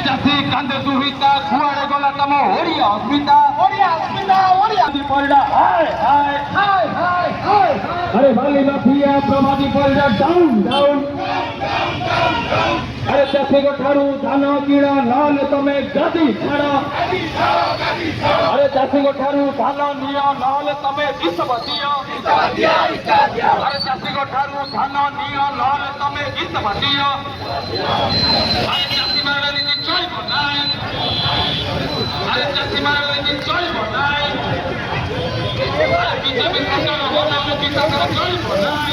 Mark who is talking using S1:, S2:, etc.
S1: ଚାଷୀ କାନ୍ଦେ ଦୁହିତା କୁଆଡ଼େ ଗଲା ତମ ଓଡ଼ିଆ ଅସ୍ମିତା ପରିଡ଼ା अरे वाली माफिया प्रमादी परिड़ा डाउन डाउन अरे चाषी को ठारू धान किण नहले तमे गादी छाड़ अरे चाषी को ठारू धान निय नहले तमे विषम दियो अरे चाषी को ठारू धान निय नहले तमे विषम दियो अरे चाषी मारे नीति चलिब नाई अरे चाषी मारे नीति चलिब नाई अरे बीजेपी सरकार होना किसान चलिब नाई